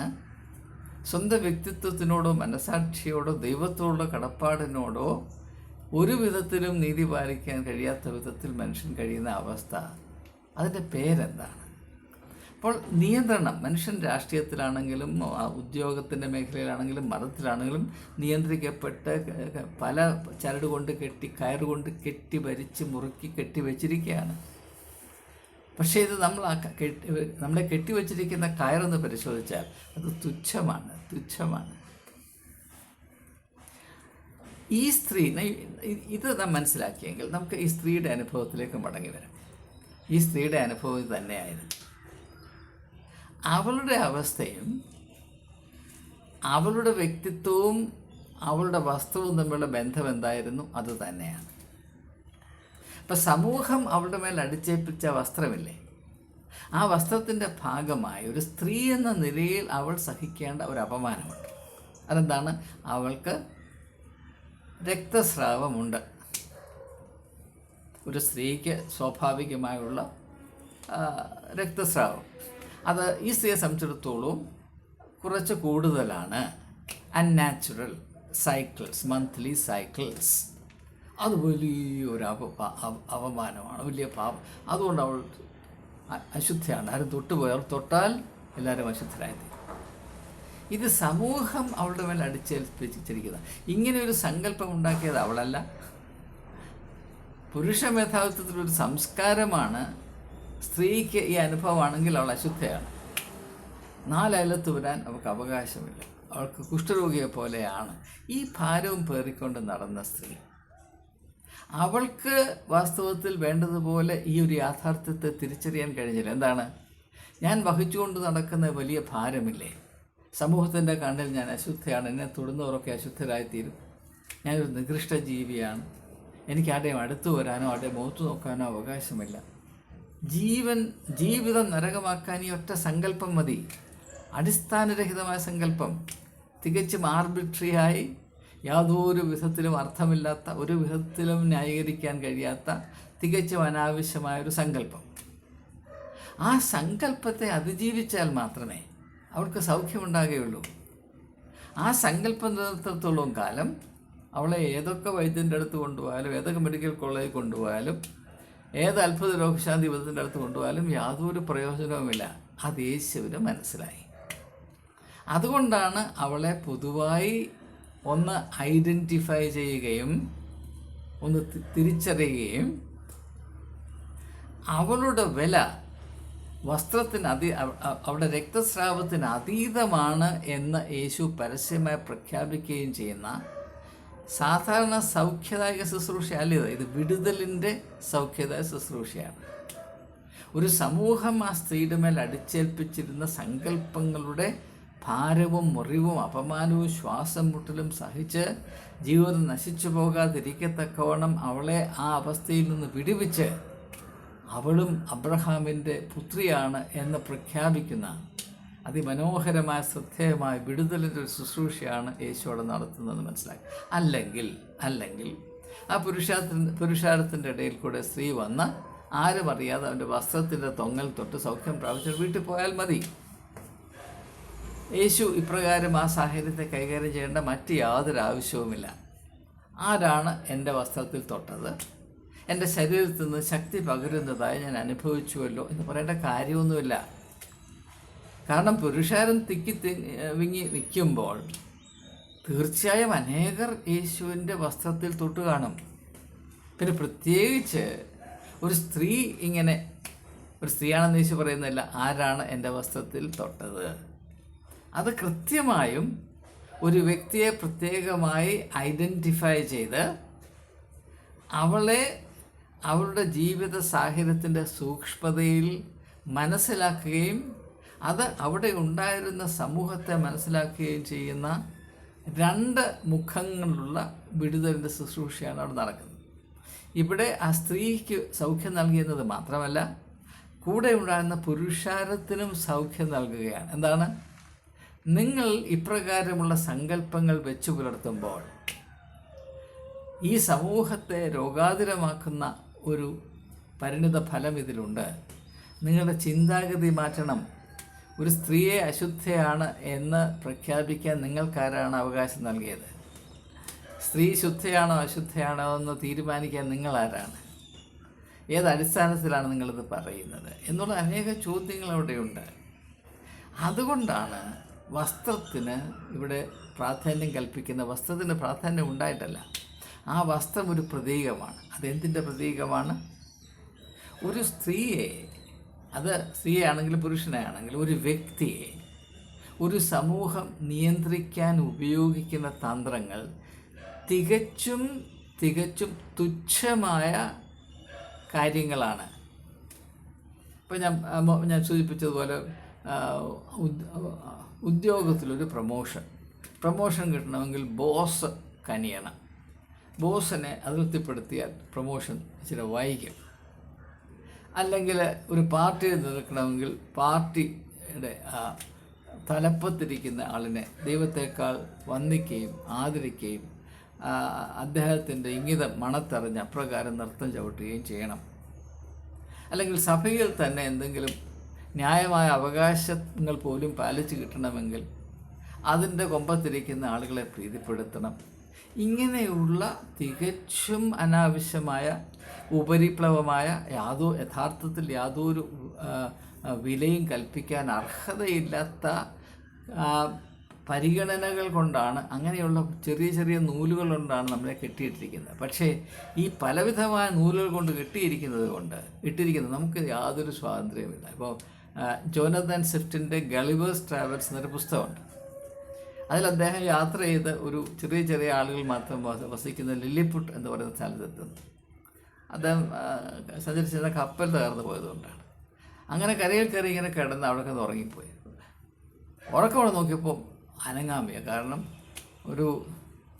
സ്വന്തം വ്യക്തിത്വത്തിനോടോ മനസാക്ഷിയോടോ ദൈവത്തോടുള്ള കടപ്പാടിനോടോ ഒരു വിധത്തിലും നീതി പാലിക്കാൻ കഴിയാത്ത വിധത്തിൽ മനുഷ്യൻ കഴിയുന്ന അവസ്ഥ, അതിൻ്റെ പേരെന്താണ്? അപ്പോൾ നിയന്ത്രണം, മനുഷ്യൻ രാഷ്ട്രീയത്തിലാണെങ്കിലും ഉദ്യോഗത്തിൻ്റെ മേഖലയിലാണെങ്കിലും മതത്തിലാണെങ്കിലും നിയന്ത്രിക്കപ്പെട്ട് പല ചരട് കൊണ്ട് കയറുകൊണ്ട് കെട്ടി ഭരിച്ച് മുറുക്കി കെട്ടിവെച്ചിരിക്കുകയാണ്. പക്ഷേ ഇത് നമ്മളെ കെട്ടിവെച്ചിരിക്കുന്ന കയറെന്ന് പരിശോധിച്ചാൽ അത് തുച്ഛമാണ്. ഈ സ്ത്രീ, ഇത് നാം മനസ്സിലാക്കിയെങ്കിൽ നമുക്ക് ഈ സ്ത്രീയുടെ അനുഭവത്തിലേക്ക് മടങ്ങി വരാം. ഈ സ്ത്രീയുടെ അനുഭവം തന്നെയായിരുന്നു. അവളുടെ അവസ്ഥയും അവളുടെ വ്യക്തിത്വവും അവളുടെ വസ്ത്രവും തമ്മിലുള്ള ബന്ധം എന്തായിരുന്നു? അത് തന്നെയാണ്. ഇപ്പം സമൂഹം അവളുടെ മേൽ അടിച്ചേൽപ്പിച്ച വസ്ത്രമില്ലേ, ആ വസ്ത്രത്തിൻ്റെ ഭാഗമായി ഒരു സ്ത്രീ എന്ന നിലയിൽ അവൾ സഹിക്കേണ്ട ഒരു അപമാനമുണ്ട്. അതെന്താണ്? അവൾക്ക് രക്തസ്രാവമുണ്ട്. ഒരു സ്ത്രീക്ക് സ്വാഭാവികമായുള്ള രക്തസ്രാവം, അത് ഈ സ്ത്രീയെ സംബന്ധിച്ചിടത്തോളം കുറച്ച് കൂടുതലാണ്. അൺനാച്ചുറൽ സൈക്കിൾസ്, മന്ത്ലി സൈക്കിൾസ്, അത് വലിയൊരു അപമാനമാണ്, വലിയ പാപം. അതുകൊണ്ട് അവൾ അശുദ്ധയാണ്. ആരും തൊട്ടുപോയാൽ, തൊട്ടാൽ എല്ലാവരും അശുദ്ധരായി. ഇത് സമൂഹം അവളുടെ മേൽ അടിച്ചേൽപ്പിച്ചിരിക്കുന്നത്. ഇങ്ങനെ ഒരു സങ്കല്പം ഉണ്ടാക്കിയത് അവളല്ല, പുരുഷ മേധാവിത്വത്തിലൊരു സംസ്കാരമാണ്. സ്ത്രീക്ക് ഈ അനുഭവമാണെങ്കിൽ അവൾ അശുദ്ധയാണ്. 4 അയലത്ത് വരാൻ അവൾക്ക് അവകാശമില്ല. അവൾക്ക് കുഷ്ഠരോഗിയെ പോലെയാണ്. ഈ ഭാരവും പേറിക്കൊണ്ട് നടന്ന സ്ത്രീ, അവൾക്ക് വാസ്തവത്തിൽ വേണ്ടതുപോലെ ഈ ഒരു യാഥാർത്ഥ്യത്തെ തിരിച്ചറിയാൻ കഴിഞ്ഞില്ല. എന്താണ്? ഞാൻ വഹിച്ചുകൊണ്ട് നടക്കുന്ന വലിയ ഭാരമില്ലേ, സമൂഹത്തിൻ്റെ കണ്ണിൽ ഞാൻ അശുദ്ധയാണ്, എന്നെ തൊടുന്നവരൊക്കെ അശുദ്ധരായിത്തീരും, ഞാനൊരു നികൃഷ്ട ജീവിയാണ്, എനിക്ക് ആരുടെയും അടുത്ത് വരാനോ ആരുടെയും മുഖത്ത് നോക്കാനോ അവകാശമില്ല. ജീവിതം നരകമാക്കാൻ ഈ ഒറ്റ സങ്കല്പം മതി. അടിസ്ഥാനരഹിതമായ സങ്കല്പം, തികച്ചും ആർബിട്രറിയായി, യാതൊരു വിധത്തിലും അർത്ഥമില്ലാത്ത, ഒരു വിധത്തിലും ന്യായീകരിക്കാൻ കഴിയാത്ത, തികച്ചും അനാവശ്യമായൊരു സങ്കല്പം. ആ സങ്കല്പത്തെ അതിജീവിച്ചാൽ മാത്രമേ അവൾക്ക് സൗഖ്യമുണ്ടാകുകയുള്ളൂ. ആ സങ്കല്പം നിലനിർത്തത്തോളം കാലം അവളെ ഏതൊക്കെ വൈദ്യൻ്റെ അടുത്ത് കൊണ്ടുപോയാലും, ഏതൊക്കെ മെഡിക്കൽ കോളേജിൽ കൊണ്ടുപോയാലും, ഏത് അത്ഭുത രോഗശാന്തി വിധത്തിൻ്റെ അടുത്ത് കൊണ്ടുപോയാലും യാതൊരു പ്രയോജനവുമില്ല. അത് യേശുവിന് മനസ്സിലായി. അതുകൊണ്ടാണ് അവളെ പൊതുവായി ഒന്ന് ഐഡൻറ്റിഫൈ ചെയ്യുകയും ഒന്ന് തിരിച്ചറിയുകയും അവളുടെ വില വസ്ത്രത്തിന് അവളുടെ രക്തസ്രാവത്തിന് അതീതമാണ് എന്ന് യേശു പരസ്യമായി പ്രഖ്യാപിക്കുകയും ചെയ്യുന്ന സാധാരണ സൗഖ്യദായക ശുശ്രൂഷയല്ല ഇത് വിടുതലിൻ്റെ സൗഖ്യദായക ശുശ്രൂഷയാണ്. ഒരു സമൂഹം ആ സ്ത്രീയുടെ മേൽ അടിച്ചേൽപ്പിച്ചിരുന്ന സങ്കല്പങ്ങളുടെ ഭാരവും മുറിവും അപമാനവും ശ്വാസം മുട്ടലും സഹിച്ച് ജീവിതം നശിച്ചു പോകാതിരിക്കത്തക്കവണ്ണം അവളെ ആ അവസ്ഥയിൽ നിന്ന് വിടുവിച്ച് അവളും അബ്രഹാമിൻ്റെ പുത്രിയാണ് എന്ന് പ്രഖ്യാപിക്കുന്ന അതിമനോഹരമായ ശ്രദ്ധേയമായ വിടുതലിൻ്റെ ഒരു ശുശ്രൂഷയാണ് യേശുവോടെ നടത്തുന്നതെന്ന് മനസ്സിലാക്കി. അല്ലെങ്കിൽ ആ പുരുഷാരത്തിൻ്റെ ഇടയിൽ കൂടെ സ്ത്രീ വന്ന് ആരും അറിയാതെ അവൻ്റെ വസ്ത്രത്തിൻ്റെ തൊങ്ങൽ തൊട്ട് സൗഖ്യം പ്രാപിച്ചിട്ട് വീട്ടിൽ പോയാൽ മതി. യേശു ഇപ്രകാരം ആ സാഹചര്യത്തെ കൈകാര്യം ചെയ്യേണ്ട മറ്റ് യാതൊരു ആവശ്യവുമില്ല. ആരാണ് എൻ്റെ വസ്ത്രത്തിൽ തൊട്ടത്, എൻ്റെ ശരീരത്തിൽ നിന്ന് ശക്തി പകരുന്നതായി ഞാൻ അനുഭവിച്ചുവല്ലോ എന്ന് പറയേണ്ട കാര്യമൊന്നുമില്ല. കാരണം പുരുഷാരം വിങ്ങി നിൽക്കുമ്പോൾ തീർച്ചയായും അനേകർ യേശുവിൻ്റെ വസ്ത്രത്തിൽ തൊട്ട് കാണും. പിന്നെ പ്രത്യേകിച്ച് ഒരു സ്ത്രീ ഇങ്ങനെ, ഒരു സ്ത്രീയാണെന്ന് യേശു പറയുന്നില്ല, ആരാണ് എൻ്റെ വസ്ത്രത്തിൽ തൊട്ടത്. അത് കൃത്യമായും ഒരു വ്യക്തിയെ പ്രത്യേകമായി ഐഡൻറ്റിഫൈ ചെയ്ത് അവളുടെ ജീവിത സാഹചര്യത്തിൻ്റെ സൂക്ഷ്മതയിൽ മനസ്സിലാക്കുകയും അത് അവിടെ ഉണ്ടായിരുന്ന സമൂഹത്തെ മനസ്സിലാക്കുകയും ചെയ്യുന്ന രണ്ട് മുഖങ്ങളുള്ള വിടുതലിൻ്റെ ശുശ്രൂഷയാണ് അവിടെ നടക്കുന്നത്. ഇവിടെ ആ സ്ത്രീക്ക് സൗഖ്യം നൽകിയെന്നത് മാത്രമല്ല, കൂടെ ഉണ്ടായിരുന്ന പുരുഷാരത്തിനും സൗഖ്യം നൽകുകയാണ്. എന്താണ്? നിങ്ങൾ ഇപ്രകാരമുള്ള സങ്കല്പങ്ങൾ വെച്ചു പുലർത്തുമ്പോൾ ഈ സമൂഹത്തെ രോഗാതുരമാക്കുന്ന ഒരു പരിണിത ഫലം ഇതിലുണ്ട്. നിങ്ങളുടെ ചിന്താഗതി മാറ്റണം. ഒരു സ്ത്രീയെ അശുദ്ധയാണ് എന്ന് പ്രഖ്യാപിക്കാൻ നിങ്ങൾക്കാരാണ് അവകാശം നൽകിയത്? സ്ത്രീ ശുദ്ധയാണോ അശുദ്ധയാണോ എന്ന് തീരുമാനിക്കാൻ നിങ്ങളാരാണ്? ഏത് അടിസ്ഥാനത്തിലാണ് നിങ്ങളിത് പറയുന്നത് എന്നുള്ള അനേക ചോദ്യങ്ങൾ അവിടെയുണ്ട്. അതുകൊണ്ടാണ് വസ്ത്രത്തിന് ഇവിടെ പ്രാധാന്യം കൽപ്പിക്കുന്ന. വസ്ത്രത്തിന് പ്രാധാന്യം ഉണ്ടായിട്ടല്ല, ആ വസ്ത്രം ഒരു പ്രതീകമാണ്. അതെന്തിൻ്റെ പ്രതീകമാണ്? ഒരു സ്ത്രീയെ, അത് സ്ത്രീയെ ആണെങ്കിലും പുരുഷനെ ആണെങ്കിലും, ഒരു വ്യക്തിയെ ഒരു സമൂഹം നിയന്ത്രിക്കാൻ ഉപയോഗിക്കുന്ന തന്ത്രങ്ങൾ തികച്ചും തുച്ഛമായ കാര്യങ്ങളാണ്. ഇപ്പോൾ ഞാൻ സൂചിപ്പിച്ചതുപോലെ ഉദ്യോഗത്തിലൊരു പ്രമോഷൻ കിട്ടണമെങ്കിൽ ബോസ് കനിയണം. ബോസിനെ അതിർത്തിപ്പെടുത്തിയാൽ പ്രമോഷൻ ഇച്ചിരി വൈകും. അല്ലെങ്കിൽ ഒരു പാർട്ടിയിൽ നിൽക്കണമെങ്കിൽ പാർട്ടിയുടെ തലപ്പത്തിരിക്കുന്ന ആളിനെ ദൈവത്തേക്കാൾ വന്ദിക്കുകയും ആദരിക്കുകയും അദ്ദേഹത്തിൻ്റെ ഇംഗിതം മണത്തറിഞ്ഞ് അപ്രകാരം നൃത്തം ചവിട്ടുകയും ചെയ്യണം. അല്ലെങ്കിൽ സഭയിൽ തന്നെ എന്തെങ്കിലും ന്യായമായ അവകാശങ്ങൾ പോലും പാലിച്ചു കിട്ടണമെങ്കിൽ അതിൻ്റെ കൊമ്പത്തിരിക്കുന്ന ആളുകളെ പ്രീതിപ്പെടുത്തണം. ഇങ്ങനെയുള്ള തികച്ചും അനാവശ്യമായ ഉപരിപ്ലവമായ യഥാർത്ഥത്തിൽ യാതൊരു വിലയും കൽപ്പിക്കാൻ അർഹതയില്ലാത്ത പരിഗണനകൾ കൊണ്ടാണ്, അങ്ങനെയുള്ള ചെറിയ നൂലുകൾ കൊണ്ടാണ് നമ്മളെ കെട്ടിയിട്ടിരിക്കുന്നത്. പക്ഷേ ഈ പലവിധമായ നൂലുകൾ കൊണ്ട് ഇട്ടിരിക്കുന്നത് നമുക്ക് യാതൊരു സ്വാതന്ത്ര്യവുമില്ല. ഇപ്പോൾ ജോനതൻ സ്വിഫ്റ്റിൻ്റെ ഗളിവേഴ്സ് ട്രാവൽസ് എന്നൊരു പുസ്തകമുണ്ട്. അതിൽ അദ്ദേഹം യാത്ര ചെയ്ത് ഒരു ചെറിയ ആളുകൾ മാത്രം വസിക്കുന്ന ലില്ലിപുട്ട് എന്ന് പറയുന്ന സ്ഥലത്തെത്തുന്നു. അദ്ദേഹം സഞ്ചരിച്ചിരുന്ന കപ്പൽ തകർന്നു പോയതുകൊണ്ടാണ്. അങ്ങനെ കരയിൽ കയറി ഇങ്ങനെ കിടന്ന് അവിടെ കിടന്ന് ഉറങ്ങിപ്പോയി. ഉറക്കമോടെ നോക്കിയപ്പോൾ അനങ്ങാൻ വയ്യ. കാരണം ഒരു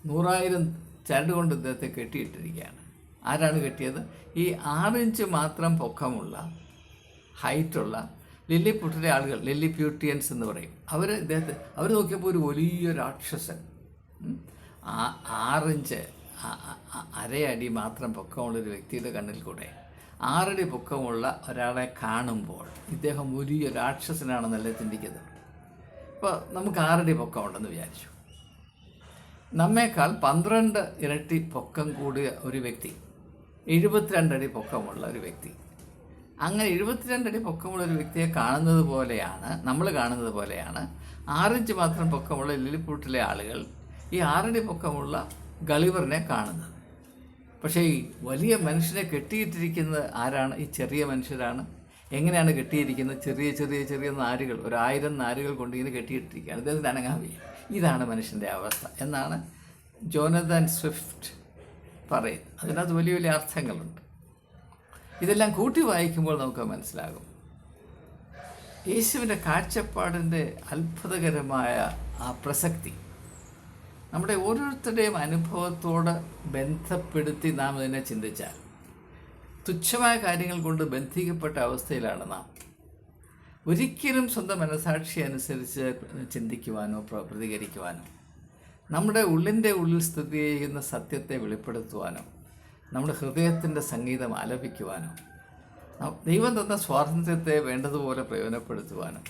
100,000 ചരട് കൊണ്ട് ഇദ്ദേഹത്തെ കെട്ടിയിട്ടിരിക്കുകയാണ്. ആരാണ് കെട്ടിയത്? ഈ 6 ഇഞ്ച് മാത്രം പൊക്കമുള്ള ഹൈറ്റുള്ള ലില്ലിപുട്ടിലെ ആളുകൾ, ലില്ലിപ്യൂട്ടിയൻസ് എന്ന് പറയും. അവർ നോക്കിയപ്പോൾ ഒരു വലിയ രാക്ഷസൻ, 6 ഇഞ്ച് അരയടി മാത്രം പൊക്കമുള്ളൊരു വ്യക്തിയുടെ കണ്ണിൽ കൂടെ 6 അടി പൊക്കമുള്ള ഒരാളെ കാണുമ്പോൾ ഇദ്ദേഹം വലിയ രാക്ഷസനാണെന്നല്ലേ ചിന്തിക്കുന്നത്. ഇപ്പോൾ നമുക്ക് 6 അടി പൊക്കമുണ്ടെന്ന് വിചാരിച്ചു. നമ്മേക്കാൾ 12 ഇരട്ടി പൊക്കം കൂടിയ ഒരു വ്യക്തി, 72 അടി പൊക്കമുള്ള ഒരു വ്യക്തി, അങ്ങനെ 72 അടി പൊക്കമുള്ള ഒരു വ്യക്തിയെ നമ്മൾ കാണുന്നത് പോലെയാണ് 6 ഇഞ്ച് മാത്രം പൊക്കമുള്ള ലില്ലിപുട്ടിലെ ആളുകൾ ഈ 6 അടി പൊക്കമുള്ള ഗളിവറിനെ കാണുന്നത്. പക്ഷേ ഈ വലിയ മനുഷ്യനെ കെട്ടിയിട്ടിരിക്കുന്നത് ആരാണ്? ഈ ചെറിയ മനുഷ്യരാണ്. എങ്ങനെയാണ് കെട്ടിയിരിക്കുന്നത്? ചെറിയ നാരുകൾ, 1000 നാരുകൾ കൊണ്ട് ഇങ്ങനെ കെട്ടിയിട്ടിരിക്കുകയാണ്. അദ്ദേഹത്തിന് അനങ്ങാൻ വയ്യ. ഇതാണ് മനുഷ്യൻ്റെ അവസ്ഥ എന്നാണ് ജോനതൻ സ്വിഫ്റ്റ് പറയുന്നത്. അതിനകത്ത് വലിയ അർത്ഥങ്ങളുണ്ട്. ഇതെല്ലാം കൂട്ടി വായിക്കുമ്പോൾ നമുക്ക് മനസ്സിലാകും യേശുവിൻ്റെ കാഴ്ചപ്പാടിൻ്റെ അത്ഭുതകരമായ ആ പ്രസക്തി. നമ്മുടെ ഓരോരുത്തരുടെയും അനുഭവത്തോട് ബന്ധപ്പെടുത്തി നാം ഇതിനെ ചിന്തിച്ചാൽ തുച്ഛമായ കാര്യങ്ങൾ കൊണ്ട് ബന്ധിക്കപ്പെട്ട അവസ്ഥയിലാണ് നാം. ഒരിക്കലും സ്വന്തം മനസാക്ഷി അനുസരിച്ച് ചിന്തിക്കുവാനോ പ്രതികരിക്കുവാനോ, നമ്മുടെ ഉള്ളിൻ്റെ ഉള്ളിൽ സ്ഥിതി ചെയ്യുന്ന സത്യത്തെ വെളിപ്പെടുത്തുവാനോ, നമ്മുടെ ഹൃദയത്തിൻ്റെ സംഗീതം ആലപിക്കുവാനോ, ദൈവം തന്ന സ്വാതന്ത്ര്യത്തെ വേണ്ടതുപോലെ പ്രയോജനപ്പെടുത്തുവാനോ,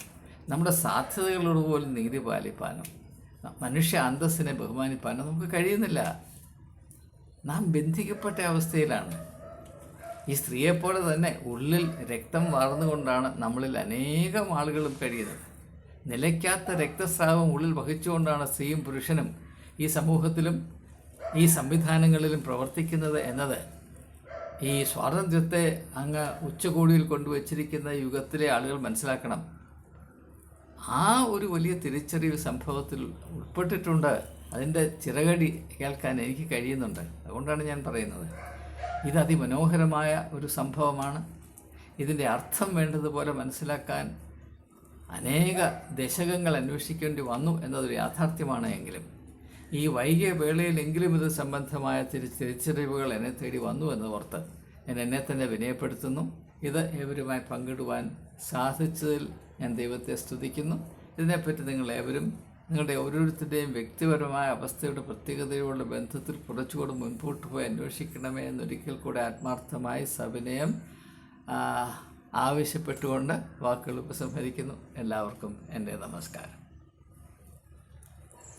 നമ്മുടെ സാധ്യതകളോട് പോലും നീതി പാലിപ്പാനോ, മനുഷ്യ അന്തസ്സിനെ ബഹുമാനിപ്പാനോ നമുക്ക് കഴിയുന്നില്ല. നാം ബന്ധിക്കപ്പെട്ട അവസ്ഥയിലാണ്. ഈ സ്ത്രീയെപ്പോലെ തന്നെ ഉള്ളിൽ രക്തം വാർന്നുകൊണ്ടാണ് നമ്മളിൽ അനേകം ആളുകളും കഴിയുന്നത്. നിലയ്ക്കാത്ത രക്തസ്രാവം ഉള്ളിൽ വഹിച്ചുകൊണ്ടാണ് സ്ത്രീയും പുരുഷനും ഈ സമൂഹത്തിലും ഈ സംവിധാനങ്ങളിലും പ്രവർത്തിക്കുന്നത് എന്നത് ഈ സ്വാതന്ത്ര്യത്തെ അങ്ങ് ഉച്ചകോടിയിൽ കൊണ്ടുവച്ചിരിക്കുന്ന യുഗത്തിലെ ആളുകൾ മനസ്സിലാക്കണം. ആ ഒരു വലിയ തിരിച്ചറിവ് സംഭവത്തിൽ ഉൾപ്പെട്ടിട്ടുണ്ട്. അതിൻ്റെ ചിറകടി കേൾക്കാൻ എനിക്ക് കഴിയുന്നുണ്ട്. അതുകൊണ്ടാണ് ഞാൻ പറയുന്നത് ഇത് അതിമനോഹരമായ ഒരു സംഭവമാണ്. ഇതിൻ്റെ അർത്ഥം വേണ്ടതുപോലെ മനസ്സിലാക്കാൻ അനേക ദശകങ്ങൾ അന്വേഷിക്കേണ്ടി വന്നു എന്നതൊരു യാഥാർത്ഥ്യമാണ്. എങ്കിലും ഈ വൈകിയ വേളയിലെങ്കിലും ഇത് സംബന്ധമായ തിരിച്ചറിവുകൾ എന്നെ തേടി വന്നു എന്ന് ഓർത്ത് ഞാൻ എന്നെ തന്നെ വിനയപ്പെടുത്തുന്നു. ഇത് ഏവരുമായി പങ്കിടുവാൻ സാധിച്ചതിൽ ഞാൻ ദൈവത്തെ സ്തുതിക്കുന്നു. ഇതിനെപ്പറ്റി നിങ്ങളേവരും നിങ്ങളുടെ ഓരോരുത്തരുടെയും വ്യക്തിപരമായ അവസ്ഥയുടെ പ്രത്യേകതയോടുള്ള ബന്ധത്തിൽ കുറച്ചുകൂടി മുൻപോട്ട് പോയി അന്വേഷിക്കണമേ എന്നൊരിക്കൽ കൂടെ ആത്മാർത്ഥമായി സവിനയം ആവശ്യപ്പെട്ടുകൊണ്ട് വാക്കുകൾ ഉപസംഹരിക്കുന്നു. എല്ലാവർക്കും എൻ്റെ നമസ്കാരം.